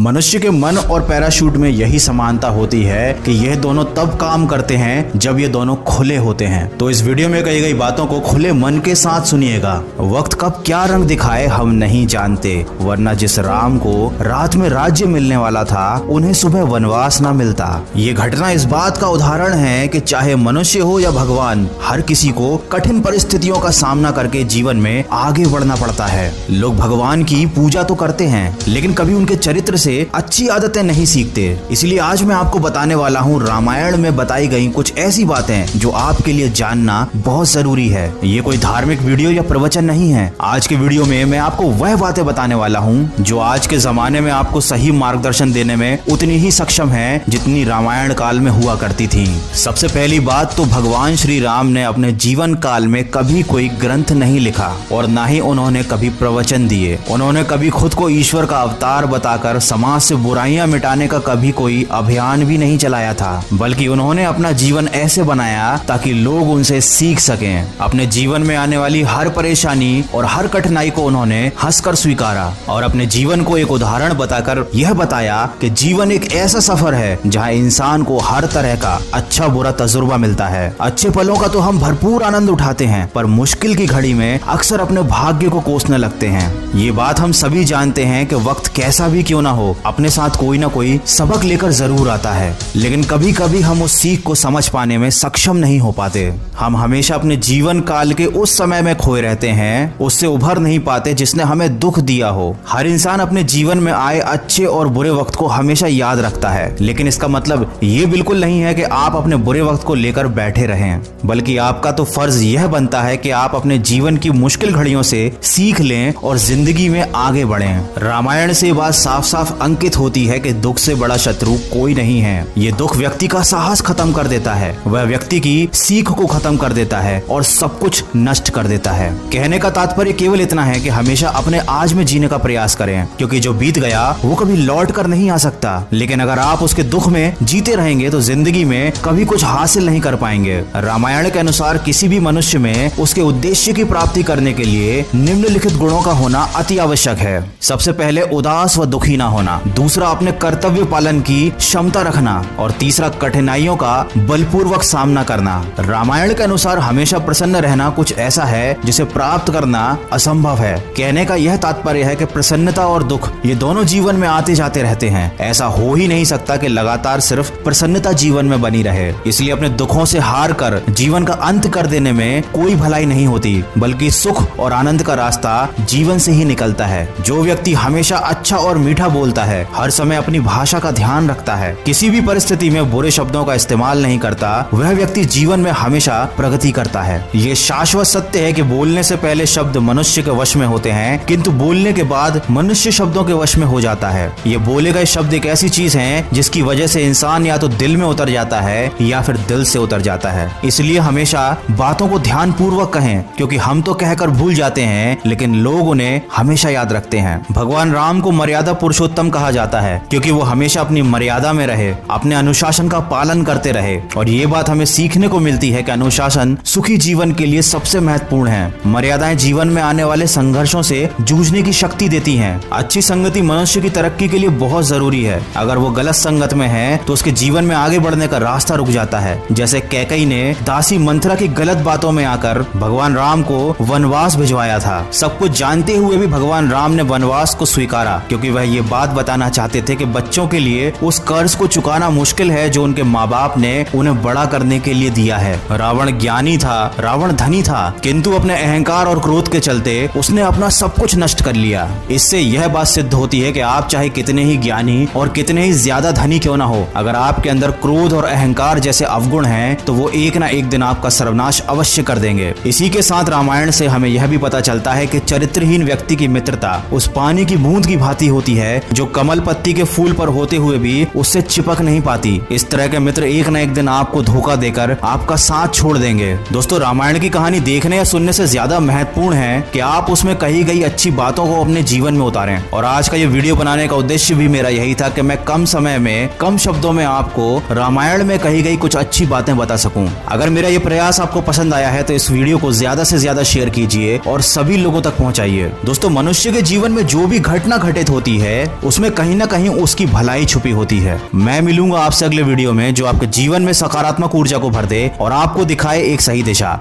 मनुष्य के मन और पैराशूट में यही समानता होती है कि यह दोनों तब काम करते हैं जब ये दोनों खुले होते हैं। तो इस वीडियो में कही गई बातों को खुले मन के साथ सुनिएगा। वक्त कब क्या रंग दिखाए हम नहीं जानते, वरना जिस राम को रात में राज्य मिलने वाला था उन्हें सुबह वनवास न मिलता। ये घटना इस बात का उदाहरण है कि चाहे मनुष्य हो या भगवान, हर किसी को कठिन परिस्थितियों का सामना करके जीवन में आगे बढ़ना पड़ता है। लोग भगवान की पूजा तो करते हैं, लेकिन कभी उनके चरित्र से अच्छी आदतें नहीं सीखते। इसलिए आज मैं आपको बताने वाला हूँ रामायण में बताई गई कुछ ऐसी बातें जो आपके लिए जानना बहुत जरूरी है। ये कोई धार्मिक वीडियो या प्रवचन नहीं है। आज के वीडियो में मैं आपको वह बातें बताने वाला हूँ जो आज के जमाने में आपको सही मार्गदर्शन देने में उतनी ही सक्षम है जितनी रामायण काल में हुआ करती थी। सबसे पहली बात तो भगवान श्री राम ने अपने जीवन काल में कभी कोई ग्रंथ नहीं लिखा और न ही उन्होंने कभी प्रवचन दिए। उन्होंने कभी खुद को ईश्वर का अवतार बताकर समाज से बुराइयां मिटाने का कभी कोई अभियान भी नहीं चलाया था, बल्कि उन्होंने अपना जीवन ऐसे बनाया ताकि लोग उनसे सीख सकें। अपने जीवन में आने वाली हर परेशानी और हर कठिनाई को उन्होंने हंसकर स्वीकारा और अपने जीवन को एक उदाहरण बताकर यह बताया कि जीवन एक ऐसा सफर है जहां इंसान को हर तरह का अच्छा बुरा तजुर्बा मिलता है। अच्छे पलों का तो हम भरपूर आनंद उठाते हैं, पर मुश्किल की घड़ी में अक्सर अपने भाग्य को कोसने लगते हैं। ये बात हम सभी जानते हैं कि वक्त कैसा भी क्यों ना हो, अपने साथ कोई ना कोई सबक लेकर जरूर आता है, लेकिन कभी कभी हम उस सीख को समझ पाने में सक्षम नहीं हो पाते। हम हमेशा अपने जीवन काल के उस समय में खोए रहते हैं, उससे उभर नहीं पाते जिसने हमें दुख दिया हो। हर इंसान अपने जीवन में आए अच्छे और बुरे वक्त को हमेशा याद रखता है, लेकिन इसका मतलब ये बिल्कुल नहीं है कि आप अपने बुरे वक्त को लेकर बैठे रहें, बल्कि आपका तो फर्ज यह बनता है कि आप अपने जीवन की मुश्किल घड़ियों से सीख लें और जिंदगी में आगे बढ़ें। रामायण से बात साफ साफ अंकित होती है कि दुख से बड़ा शत्रु कोई नहीं है। ये दुख व्यक्ति का साहस खत्म कर देता है, वह व्यक्ति की सीख को खत्म कर देता है और सब कुछ नष्ट कर देता है। कहने का तात्पर्य केवल इतना है कि हमेशा अपने आज में जीने का प्रयास करें, क्योंकि जो बीत गया वो कभी लौट कर नहीं आ सकता। लेकिन अगर आप उसके दुख में जीते रहेंगे तो जिंदगी में कभी कुछ हासिल नहीं कर पाएंगे। रामायण के अनुसार किसी भी मनुष्य में उसके उद्देश्य की प्राप्ति करने के लिए निम्नलिखित गुणों का होना अति आवश्यक है। सबसे पहले उदास व दुखी ना होना, दूसरा अपने कर्तव्य पालन की क्षमता रखना और तीसरा कठिनाइयों का बलपूर्वक सामना करना। रामायण के अनुसार हमेशा प्रसन्न रहना कुछ ऐसा है जिसे प्राप्त करना असंभव है। कहने का यह तात्पर्य है कि प्रसन्नता और दुख ये दोनों जीवन में आते जाते रहते हैं। ऐसा हो ही नहीं सकता कि लगातार सिर्फ प्रसन्नता जीवन में बनी रहे। इसलिए अपने दुखों से हार कर जीवन का अंत कर देने में कोई भलाई नहीं होती, बल्कि सुख और आनंद का रास्ता जीवन से ही निकलता है। जो व्यक्ति हमेशा अच्छा और मीठा बोलता है, हर समय अपनी भाषा का ध्यान रखता है, किसी भी परिस्थिति में बुरे शब्दों का इस्तेमाल नहीं करता, वह व्यक्ति जीवन में हमेशा प्रगति करता है। ये शाश्वत सत्य है कि बोलने से पहले शब्द मनुष्य के वश में होते हैं, किंतु बोलने के बाद मनुष्य शब्दों के वश में हो जाता है। ये बोले गए शब्द एक ऐसी चीज है जिसकी वजह से इंसान या तो दिल में उतर जाता है या फिर दिल से उतर जाता है। इसलिए हमेशा बातों को ध्यान पूर्वक कहें, क्योंकि हम तो कहकर भूल जाते हैं लेकिन लोग उन्हें हमेशा याद रखते हैं। भगवान राम को मर्यादा पुरुषोत्तम कहा जाता है, क्योंकि वो हमेशा अपनी मर्यादा में रहे, अपने अनुशासन का पालन करते रहे। और ये बात हमें सीखने को मिलती है कि अनुशासन सुखी जीवन के लिए सबसे महत्वपूर्ण है। मर्यादाएं जीवन में आने वाले संघर्षों से जूझने की शक्ति देती हैं। अच्छी संगति मनुष्य की तरक्की के लिए बहुत जरूरी है। अगर वो गलत संगत में है तो उसके जीवन में आगे बढ़ने का रास्ता रुक जाता है। जैसे कैकेयी ने दासी मंथरा की गलत बातों में आकर भगवान राम को वनवास भिजवाया था। सब कुछ जानते हुए भी भगवान राम ने वनवास को स्वीकारा, क्योंकि वह ये बात बताना चाहते थे कि बच्चों के लिए उस कर्ज को चुकाना मुश्किल है जो उनके माँ बाप ने उन्हें बड़ा करने के लिए दिया है। रावण ज्ञानी था, रावण धनी था, किंतु अपने अहंकार और क्रोध के चलते उसने अपना सब कुछ नष्ट कर लिया। इससे यह बात सिद्ध होती है कि आप चाहे कितने ही ज्ञानी और कितने ही ज्यादा धनी क्यों ना हो, अगर आपके अंदर क्रोध और अहंकार जैसे अवगुण हैं तो वो एक ना एक दिन आपका सर्वनाश अवश्य कर देंगे। इसी के साथ रामायण से हमें यह भी पता चलता है कि चरित्रहीन व्यक्ति की मित्रता उस पानी की बूंद की भांति होती है जो कमल पत्ती के फूल पर होते हुए भी उससे चिपक नहीं पाती। इस तरह के मित्र एक न एक दिन आपको धोखा देकर आपका साथ छोड़ देंगे। दोस्तों, रामायण की कहानी देखने या सुनने से ज्यादा महत्वपूर्ण है कि आप उसमें कही गई अच्छी बातों को अपने जीवन में उतारें। और आज का ये वीडियो बनाने का उद्देश्य भी मेरा यही था कि मैं कम समय में कम शब्दों में आपको रामायण में कही गई कुछ अच्छी बातें बता सकूं। अगर मेरा ये प्रयास आपको पसंद आया है तो इस वीडियो को ज्यादा से ज्यादा शेयर कीजिए और सभी लोगों तक पहुंचाइए। दोस्तों, मनुष्य के जीवन में जो भी घटना घटित होती है उसमें कहीं ना कहीं उसकी भलाई छुपी होती है। मैं मिलूंगा आपसे अगले वीडियो में जो आपके जीवन में सकारात्मक ऊर्जा को भर दे और आपको दिखाए एक सही दिशा।